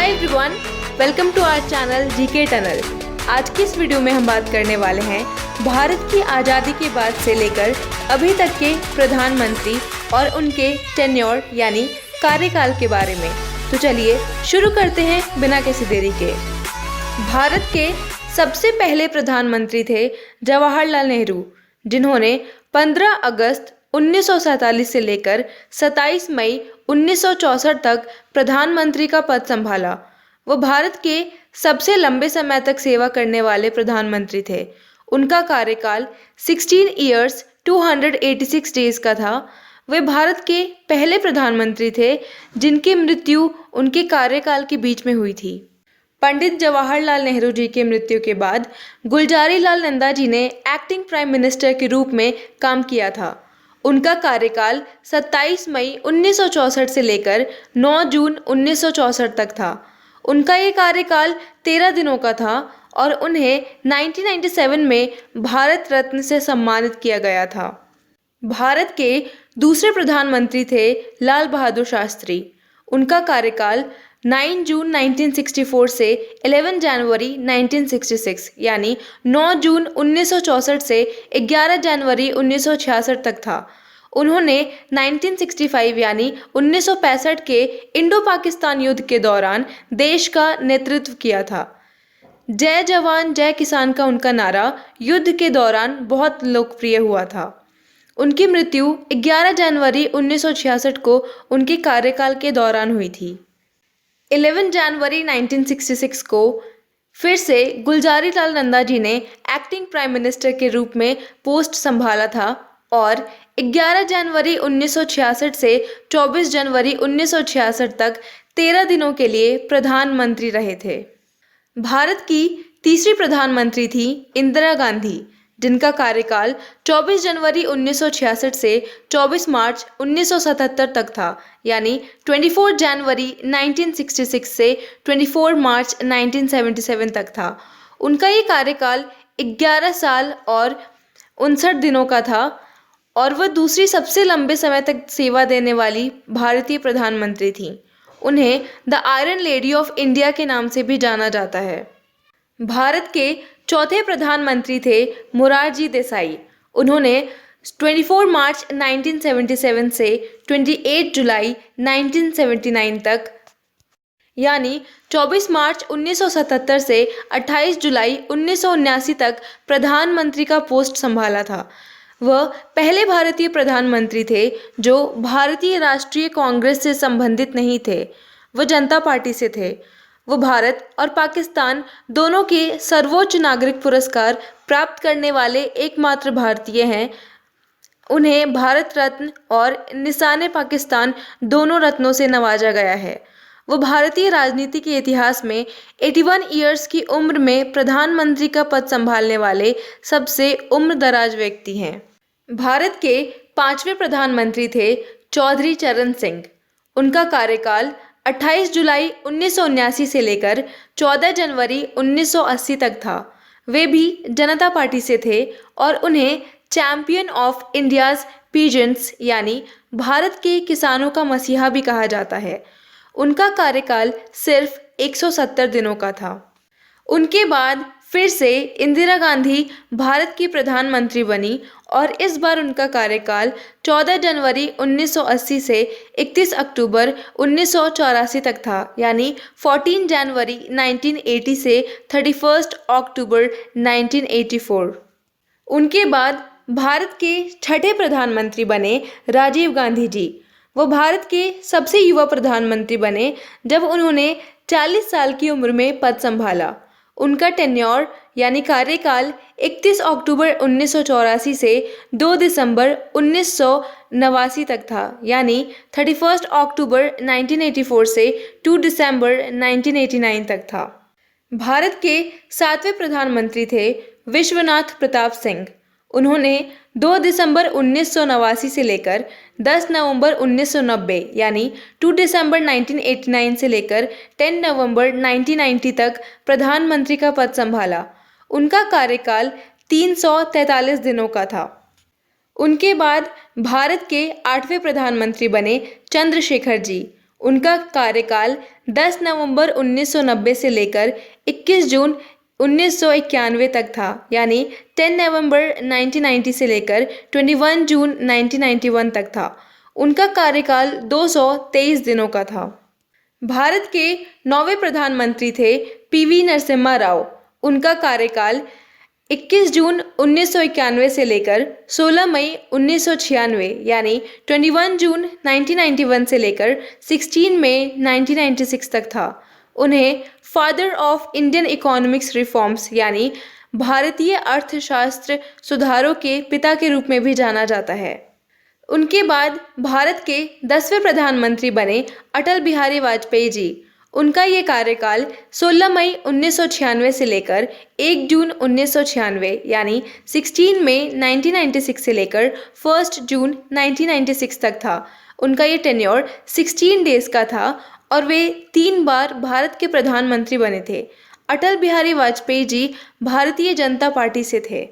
Hi everyone, welcome to our channel GK tunnel. आज की इस वीडियो में हम बात करने वाले हैं भारत की आज़ादी के बाद से लेकर अभी तक के प्रधानमंत्री और उनके टेन्योर यानी कार्यकाल के बारे में। तो चलिए शुरू करते हैं बिना किसी देरी के। भारत के सबसे पहले प्रधानमंत्री थे जवाहरलाल नेहरू, जिन्होंने 15 अगस्त 1947 से लेकर 27 मई 1964 तक प्रधानमंत्री का पद संभाला। वो भारत के सबसे लंबे समय तक सेवा करने वाले प्रधानमंत्री थे। उनका कार्यकाल 16 ईयर्स 286 डेज का था। वे भारत के पहले प्रधानमंत्री थे जिनकी मृत्यु उनके कार्यकाल के बीच में हुई थी। पंडित जवाहरलाल नेहरू जी की मृत्यु के बाद गुलजारी लाल नंदा जी ने एक्टिंग प्राइम मिनिस्टर के रूप में काम किया था। उनका कार्यकाल 27 मई 1964 से लेकर 9 जून 1964 तक था। उनका ये कार्यकाल 13 दिनों का था और उन्हें 1997 में भारत रत्न से सम्मानित किया गया था। भारत के दूसरे प्रधानमंत्री थे लाल बहादुर शास्त्री। उनका कार्यकाल 9 जून 1964 से 11 जनवरी 1966 यानी 9 जून 1964 से 11 जनवरी 1966 तक था। उन्होंने 1965 यानी 1965 के इंडो पाकिस्तान युद्ध के दौरान देश का नेतृत्व किया था। जय जवान जय किसान का उनका नारा युद्ध के दौरान बहुत लोकप्रिय हुआ था। उनकी मृत्यु 11 जनवरी 1966 को उनके कार्यकाल के दौरान हुई थी। 11 जनवरी 1966 को फिर से गुलजारी लाल नंदा जी ने एक्टिंग प्राइम मिनिस्टर के रूप में पोस्ट संभाला था और 11 जनवरी 1966 से 24 जनवरी 1966 तक 13 दिनों के लिए प्रधानमंत्री रहे थे। भारत की तीसरी प्रधानमंत्री थी इंदिरा गांधी, जिनका कार्यकाल 24 जनवरी 1966 से 24 मार्च 1977 तक था यानी 24 जनवरी 1966 से 24 मार्च 1977 तक था। उनका ये कार्यकाल 11 साल और 59 दिनों का था और वह दूसरी सबसे लंबे समय तक सेवा देने वाली भारतीय प्रधानमंत्री थी। उन्हें the iron lady of India के नाम से भी जाना जाता है। भारत के चौथे प्रधानमंत्री थे मोरारजी देसाई। उन्होंने 24 मार्च 1977 से 28 जुलाई 1979 तक यानी 24 मार्च 1977 से 28 जुलाई 1979 तक प्रधानमंत्री का पोस्ट संभाला था। वह पहले भारतीय प्रधानमंत्री थे जो भारतीय राष्ट्रीय कांग्रेस से संबंधित नहीं थे, वह जनता पार्टी से थे। वो भारत और पाकिस्तान दोनों के सर्वोच्च नागरिक पुरस्कार प्राप्त करने वाले एकमात्र भारतीय हैं। उन्हें भारत रत्न और निशान पाकिस्तान दोनों रत्नों से नवाजा गया है। वो भारतीय राजनीति के इतिहास में 81 ईयर्स की उम्र में प्रधानमंत्री का पद संभालने वाले सबसे उम्रदराज व्यक्ति हैं। भारत के पांचवें प्रधानमंत्री थे चौधरी चरण सिंह। उनका कार्यकाल 28 जुलाई 1979 से लेकर 14 जनवरी 1980 तक था। वे भी जनता पार्टी से थे और उन्हें चैंपियन ऑफ इंडियाज़ पीजेंट्स यानी भारत के किसानों का मसीहा भी कहा जाता है। उनका कार्यकाल सिर्फ 170 दिनों का था। उनके बाद फिर से इंदिरा गांधी भारत की प्रधानमंत्री बनी और इस बार उनका कार्यकाल 14 जनवरी 1980 से 31 अक्टूबर 1984 तक था यानी 14 जनवरी 1980 से 31 अक्टूबर 1984। उनके बाद भारत के छठे प्रधानमंत्री बने राजीव गांधी जी। वो भारत के सबसे युवा प्रधानमंत्री बने जब उन्होंने 40 साल की उम्र में पद संभाला। उनका टेन्योर यानी कार्यकाल 31 अक्टूबर 1984 से 2 दिसंबर 1989 तक था यानी 31 अक्टूबर 1984 से 2 दिसंबर 1989 तक था। भारत के सातवें प्रधानमंत्री थे विश्वनाथ प्रताप सिंह। उन्होंने 2 दिसंबर 1989 से लेकर 10 नवंबर 1990 यानी 2 दिसंबर 1989 से लेकर 10 नवंबर 1990 तक प्रधानमंत्री का पद संभाला। उनका कार्यकाल 343 दिनों का था। उनके बाद भारत के 8वें प्रधानमंत्री बने चंद्रशेखर जी। उनका कार्यकाल 10 नवंबर 1990 से लेकर 21 जून 1991 तक था, यानी 10 नवंबर 1990 से लेकर 21 जून 1991 तक था। उनका कार्यकाल 223 दिनों का था। भारत के 9वें प्रधानमंत्री थे पीवी नरसिम्हा राव। उनका कार्यकाल 21 जून 1991 से लेकर 16 मई 1996 यानी 21 जून 1991 से लेकर 16 मई 1996 तक था। उन्हें father of Indian economics reforms यानी भारतीय अर्थशास्त्र सुधारों के पिता के रूप में भी जाना जाता है। उनके बाद भारत के 10वें प्रधानमंत्री बने अटल बिहारी वाजपेयी जी। उनका ये कार्यकाल 16 मई 1996 से लेकर 1 जून 1996 यानी 16 मई 1996 से लेकर 1 जून 1996 तक था। उनका ये टेन्योर 16 डेज का था और वे 3 बार भारत के प्रधानमंत्री बने थे। अटल बिहारी वाजपेयी जी भारतीय जनता पार्टी से थे।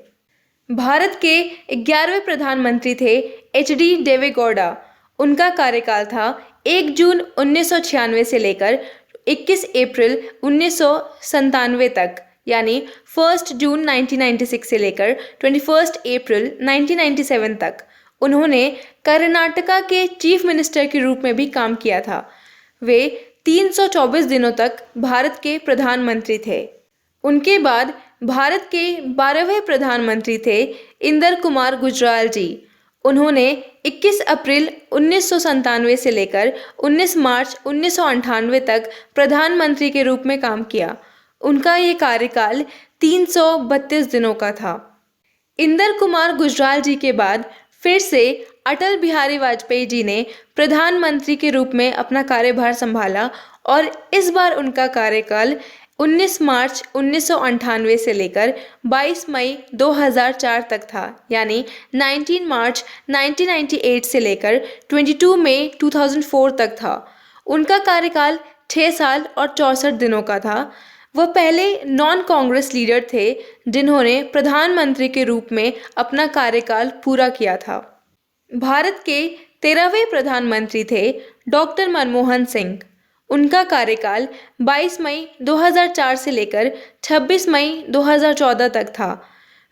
भारत के 11वें प्रधानमंत्री थे एच.डी. देवे गौड़ा। उनका कार्यकाल था 1 जून 1996 से लेकर 21 अप्रैल 1997 तक, यानी 1 जून 1996 से लेकर 21 अप्रैल 1997 तक। उन्होंने कर्नाटका के चीफ मिनिस्टर के रूप में भी काम किया था। वे 324 दिनों तक भारत के प्रधानमंत्री थे। उनके बाद भारत के 12वें प्रधानमंत्री थे इंदर कुमार गुजराल जी। उन्होंने 21 अप्रैल 1997 से लेकर 19 मार्च 1998 तक प्रधानमंत्री के रूप में काम किया। उनका ये कार्यकाल 332 दिनों का था। इंदर कुमार गुजराल जी के बाद फिर से अटल बिहारी वाजपेयी जी ने प्रधानमंत्री के रूप में अपना कार्यभार संभाला और इस बार उनका कार्यकाल 19 मार्च 1998 से लेकर 22 मई 2004 तक था, यानी 19 मार्च 1998 से लेकर 22 मई 2004 तक था। उनका कार्यकाल 6 साल और 64 दिनों का था। वह पहले नॉन कांग्रेस लीडर थे जिन्होंने प्रधानमंत्री के रूप में अपना कार्यकाल पूरा किया था। भारत के 13वें प्रधानमंत्री थे डॉक्टर मनमोहन सिंह। उनका कार्यकाल 22 मई 2004 से लेकर 26 मई 2014 तक था।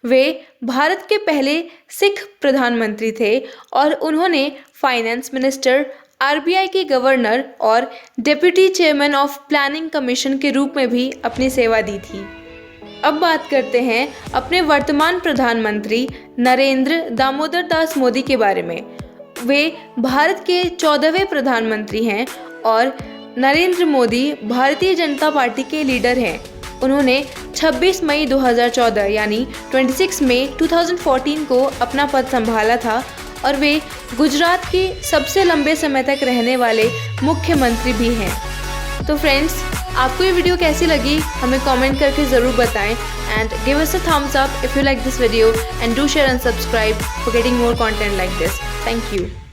वे भारत के पहले सिख प्रधानमंत्री थे और उन्होंने फाइनेंस मिनिस्टर, आरबीआई के गवर्नर और deputy chairman of planning commission के रूप में भी अपनी सेवा दी थी। अब बात करते हैं अपने वर्तमान प्रधानमंत्री नरेंद्र दामोदर दास मोदी के बारे में। वे भारत के 14वें प्रधानमंत्री हैं और नरेंद्र मोदी भारतीय जनता पार्टी के लीडर हैं। उन्होंने 26 मई 2014 यानी 26 मई 2014 को अपना पद संभाला था और वे गुजरात के सबसे लंबे समय तक रहने वाले मुख्यमंत्री भी हैं। तो फ्रेंड्स, आपको ये वीडियो कैसी लगी हमें कमेंट करके ज़रूर बताएं and give us a thumbs up if you like this video and do share and subscribe for getting more content like this. Thank you.